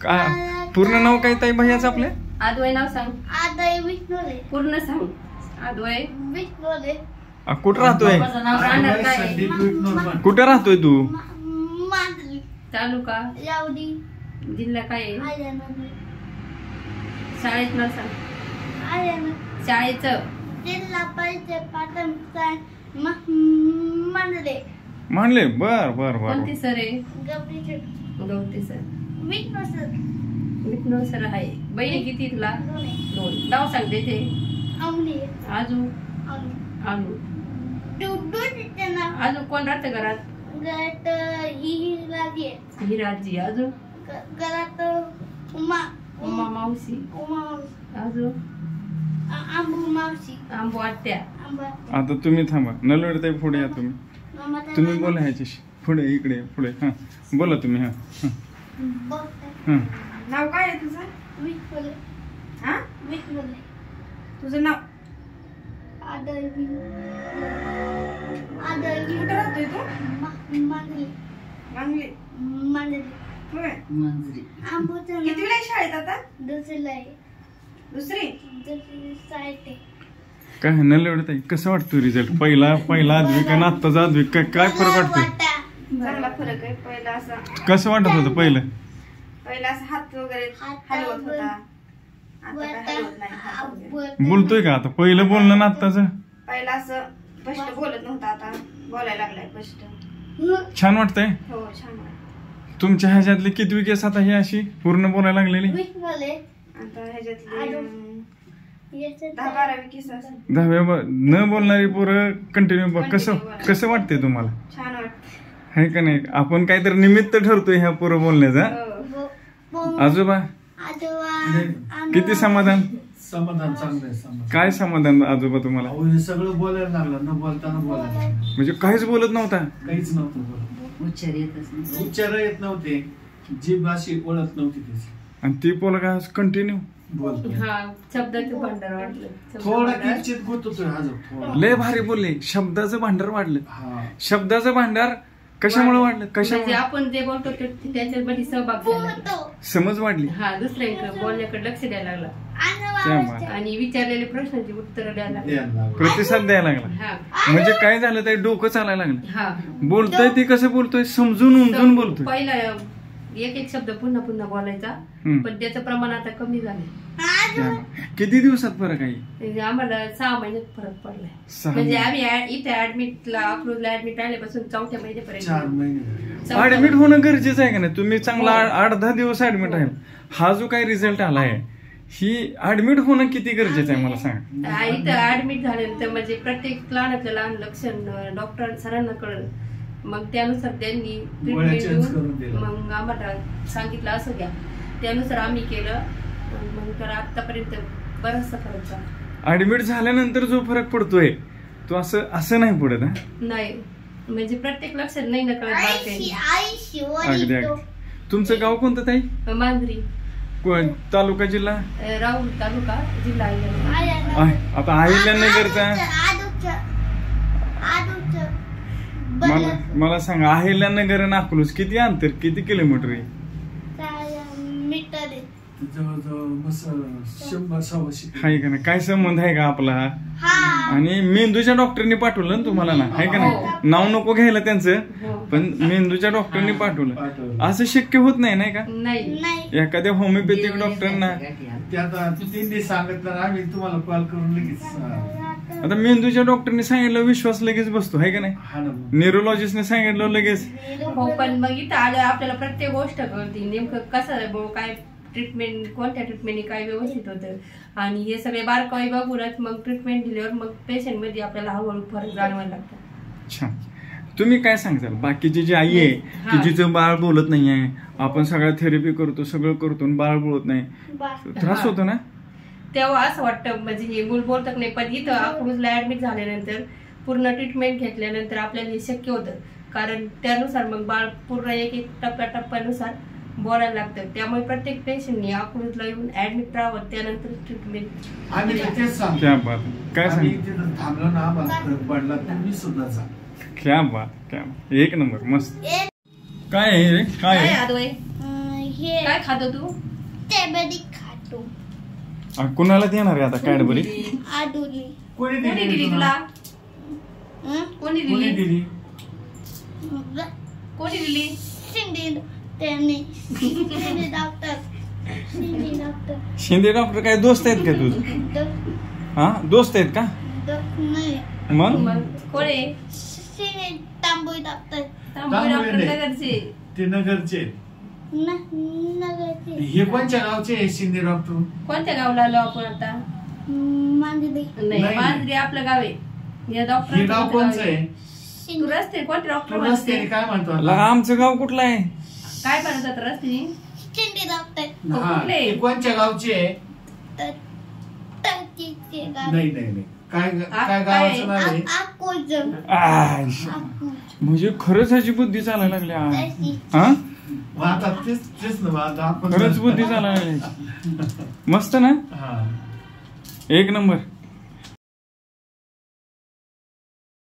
काय पूर्ण नाव काय ताई भैयाचं आपले? आदवय नाव सांग. आदय विष्णुले. पूर्ण सांग. आदवय विष्णुले. कुठं राहतोय? राहणार काय? कुठे राहतोय तू? मांडली. तालुका यावडी. जिल्हा काय आहे? आर्यानगर. शाळेत नाव सांग. आर्यानगर. शाळेचं जिल्हा परिषद प्राथमिक मांडले. म्हणले बर बर बर. कोणते सर आहे? Gauri Gavate sir. Vishnu sir. Vishnu sir आहे. बहिणी किती तुला? दोन. नाव सांग देते. अमली. आजू आलू. अजून कोण राहतं घरात? घरात ही राजी आहे. ही राजी. अजून घरात उमा मावशी. मावशी. अजून आंबू मावशी. आंबू आत्या. आता तुम्ही थांबा. नलवडे ताई पुढे या तुम्ही बोला ह्याच्याशी. पुढे इकडे पुढे. हा बोला तुम्ही. हा नाव काय आहे तुझं? विष्णुले. हा विष्णुले. तुझं नाव? आदय कुठं राहतोय तू? मांडली. मांगली. मांडली. होय. आंबूचं कितवीला आहे शाळेत आता? दुसरीला आहे. दुसरी. दुसरी साईड आहे. काय नलवडे ताई कसं वाटतं रिझल्ट? पहिला आद्विक आणि आत्ताचा आद्विक काय फरक वाटतोय? चांगला फरक आहे. पहिला असा कसं वाटत होतं पहिलं? पहिला असं हात वगैरे हलवत होता. आता काय हलवत नाही हात वगैरे. बोलतोय का आता? पहिलं बोलणं ना आत्ताच पहिला असं स्पष्ट बोलत नव्हता. आता बोलायला लागलाय स्पष्ट. छान वाटतंय. हो छान वाटतं. तुमच्या ह्याच्यातली कितवी केस आता ही अशी पूर्ण बोलायला लागलेली? आता ह्याच्यातली 10-12 केस असतात. 10वी न बोलणारी पोरं कंटिन्यू कसं वाटतंय तुम्हाला? छान वाटतं. आहे का नाही? आपण काहीतरी निमित्त ठरतोय ह्या पोरं बोलण्याचा. आजोबा किती समाधान चांगलं आहे. काय समाधान आजोबा तुम्हाला? हे सगळं बोलायला लागलं. न बोलताना बोलायला लागलं. म्हणजे काहीच बोलत नव्हता? काहीच नव्हतं बोलत. उच्चार येत नव्हते. जीभ अशी ओळख नव्हती त्याची. आणि ती पोरं कंटिन्यू बोलतो. हा शब्दाचं भांडार वाटलं. थोडा किंचित गुततोय हा. लय भारी बोलले. शब्दाचं भांडार वाढलं. हा. शब्दाचं भांडार कशामुळे वाढलं? कशामुळे? म्हणजे आपण जे बोलतो त्याच्यामध्ये सहभाग झाला. समज वाढली. हा दुसऱ्यांकडे बोलण्याकडे लक्ष द्यायला लागला. क्या बात. आणि विचारलेल्या प्रश्नांची उत्तर द्यायला लागला. प्रतिसाद द्यायला लागला. हा म्हणजे काय झालं ते डोकं चालायला लागलं. हा बोलतोय ते कसं बोलतोय समजून उमजून बोलतोय. पहिला एक शब्द पुन्हा पुन्हा बोलायचा. पण त्याचं प्रमाण आता कमी झालंय. किती दिवसात फरक आहे? आम्हाला 6 महिन्यात फरक पडलाय. 6 म्हणजे आम्ही इथे ऍडमिटला अकलूजला ऍडमिट राहिल्यापासून 4थ्या महिन्यापर्यंत 4 महिने ऍडमिट होणं गरजेचं आहे का नाही? तुम्ही चांगला 8-10 दिवस ऍडमिट आहे. हा जो काही रिझल्ट आलाय ही ऍडमिट होणं किती गरजेचं आहे मला सांगा. इथं ऍडमिट झाल्यानंतर म्हणजे प्रत्येक लहानातलं लहान लक्षण डॉक्टर सरांना कळलं. मग त्यानुसार त्यांनी ट्रीटमेंट देऊन मग आम्हाला सांगितलं असं घ्या. त्यानुसार आम्ही केलं. मग तर आतापर्यंत बराचसा फरक झाला. ऍडमिट झाल्यानंतर जो फरक पडतोय तो असं नाही पडत? नाही म्हणजे प्रत्येक लक्षात नाही नकळत. अगदी अगदी. तुमचं गाव कोणतं ताई? मांजरी. तालुका जिल्हा? राऊर तालुका जिल्हा. आता अहिल्यानगरचा मला सांगा. अहिल्यानगर आणि अकलूज किती अंतर? किती किलोमीटर आहे? आहे का नाही? काय संबंध आहे का आपला? आणि मेंदूच्या डॉक्टरनी पाठवलं ना तुम्हाला ना? आहे का नाही? नाव नको घ्यायला त्यांचं. पण मेंदूच्या डॉक्टरनी पाठवलं. असं शक्य होत नाही का? नाही. एखाद्या होमिओपॅथिक डॉक्टरना सांगितलं आम्ही तुम्हाला कॉल करून लगेच. आता मेंदूच्या डॉक्टरने सांगितलं विश्वास लगेच बसतो. आहे का नाही? न्यूरोलॉजिस्टने सांगितलं लगेच. हो पण मग इथं आलं आपल्याला प्रत्येक गोष्ट कळते. नेमकं कसं काय ट्रीटमेंट, कोणत्या ट्रीटमेंटने काय व्यवस्थित होतं. आणि हे सगळे बारकाई बघूनच मग ट्रीटमेंट दिल्यावर मग पेशंट मध्ये आपल्याला हळूहळू फरक जाणवायला लागतो. छान. तुम्ही काय सांगताल बाकीची जी आई आहे की जिचं बाळ बोलत नाहीये, आपण सगळ्या थेरपी करतो सगळं करतो बाळ बोलत नाही, त्रास होतो ना? तेव्हा असं वाटतं म्हणजे हे मूल बोलत नाही. पण इथं अकलूजला ऍडमिट झाल्यानंतर पूर्ण ट्रीटमेंट घेतल्यानंतर आपल्याला हे शक्य होतं. कारण त्यानुसार मग बाळ पूर्ण एक टप्प्यानुसार बोलायला लागतं. त्यामुळे प्रत्येक पेशंटनी अकलूजला येऊन ऍडमिट राहावं. त्यानंतर ट्रीटमेंट काय थांबलो ना पडला तुम्ही सुद्धा जा. क्या बात, क्या बात. एक नंबर मस्त. काय आहे रे? काय आहे? हे काय खातो तू? कॅडबरी खातो. कुणाला देणार आहे आता कॅडबरी? आडुली. कोणी कोणी दिली तुला? कोणी कोणी दिली? दिली? कोणी दिली? शिंदे त्यांनी. Shinde doctor. Shinde doctor. Shinde doctor काय दोस्त आहेत का तुझ? हा दोस्त आहेत का? नाही. मग मग कोण आहे? शिंदे तांबोळी डॉक्टर. तांबोळी डॉक्टर तांबोळी. नगरचे. ते नगरचे. नगरचे. हे कोणच्या गावचे आहे शिंदे डॉक्टर? कोणत्या गावला आलो आपण आता? मांजरी. नाही नाही. मांजरी आपलं गाव आहे. या हे डॉक्टर गाव कोणचं आहे? तू रस्ते कोणते डॉक्टर तू म्हणते? रस्त्याने काय म्हणतो ला, आता? आमचं गाव कुठलं आहे? काय म्हणतात रस्ते? शिंदे डॉक्टर. हा, कुठले? ते कोणच्या गावचे आहे? टर्कीचे गाव. नाही नाही नाही. काय काय काय? गावाचं नाव आहे? अकोजम. आय, अकोज. म्हणजे खरंच ह्याची बुद्धी चालायला लागली तशी. हा मग आता तेच ना मग आता आपण खरंच बुद्धी चालायला लागली मस्त ना हा. एक नंबर.